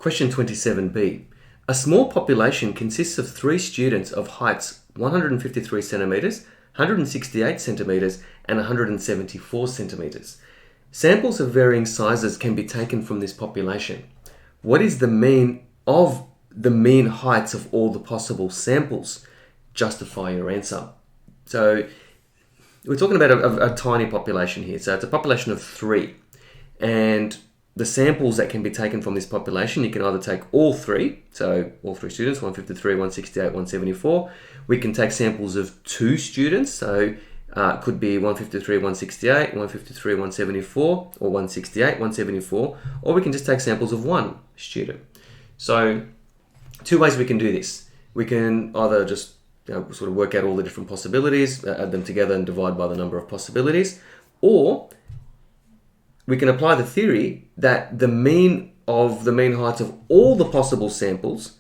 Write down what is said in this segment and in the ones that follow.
Question 27b. A small population consists of 3 students of heights 153 centimeters, 168 centimeters, and 174 centimeters. Samples of varying sizes can be taken from this population. What is the mean of the mean heights of all the possible samples? Justify your answer. So we're talking about a tiny population here. So it's a population of 3. And the samples that can be taken from this population, you can either take all 3, so all 3 students, 153, 168, 174. We can take samples of 2 students, so it could be 153, 168, 153, 174, or 168, 174, or we can just take samples of 1 student. So 2 ways we can do this. We can either just sort of work out all the different possibilities, add them together and divide by the number of possibilities, or we can apply the theory that the mean heights of all the possible samples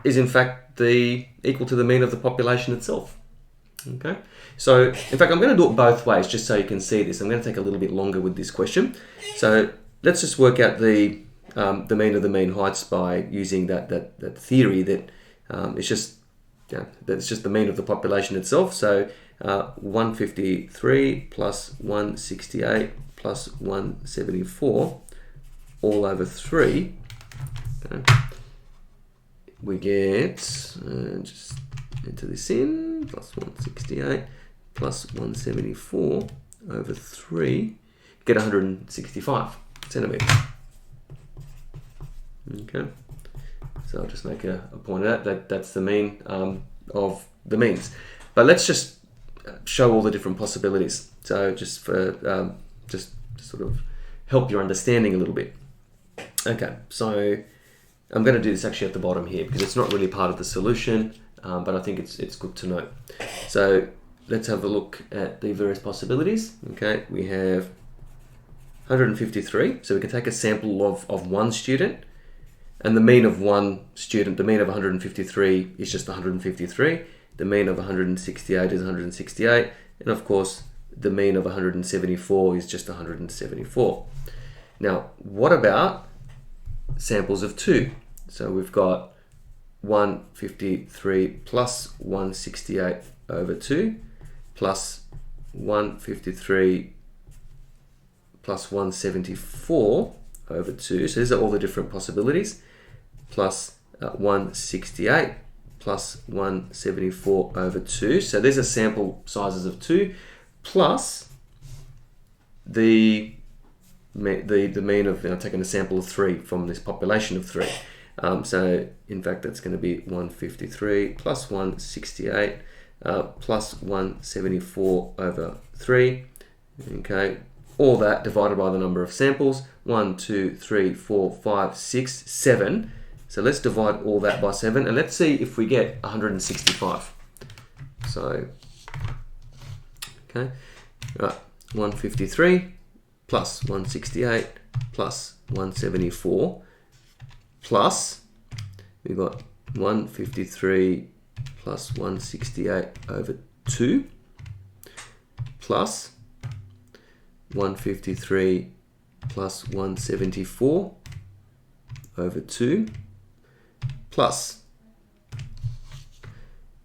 is in fact equal to the mean of the population itself. Okay, so in fact I'm going to do it both ways just so you can see this. I'm going to take a little bit longer with this question. So let's just work out the mean of the mean heights by using that theory that it's just that's just the mean of the population itself. So 153 plus 168 plus 174 all over 3. Okay. We get, just enter this in, plus 168 plus 174 over 3, get 165 centimeters. Okay, so I'll just make a point of that's the mean of the means. But let's just show all the different possibilities. So just for just to sort of help your understanding a little bit. Okay, so I'm going to do this actually at the bottom here because it's not really part of the solution, but I think it's good to know. So let's have a look at the various possibilities. Okay, we have 153, so we can take a sample of 1 student, and the mean of 1 student, the mean of 153 is just 153, the mean of 168 is 168, and of course the mean of 174 is just 174. Now, what about samples of 2? So we've got 153 plus 168 over 2 plus 153 plus 174 over 2. So these are all the different possibilities, plus 168 plus 174 over 2. So these are sample sizes of 2 plus the mean of taking a sample of 3 from this population of 3. So in fact that's going to be 153 plus 168 plus 174 over 3. Okay, all that divided by the number of samples, 1, 2, 3, 4, 5, 6, 7. So let's divide all that by 7 and let's see if we get 165. So okay, right, 153 plus 168 plus 174 plus, we've got 153 plus 168 over 2 plus 153 plus 174 over 2 plus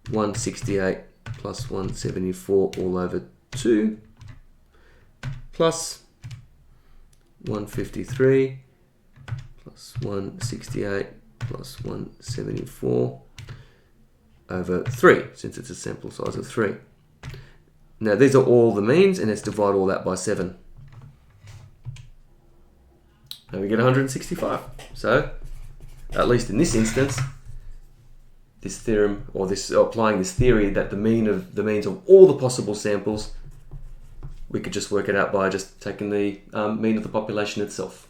168 plus 174 all over 2 plus 153 plus 168 plus 174 over 3, since it's a sample size of 3. Now these are all the means, and let's divide all that by 7. And we get 165. So, at least in this instance, this theorem, or applying this theory that the means of all the possible samples, we could just work it out by just taking the mean of the population itself.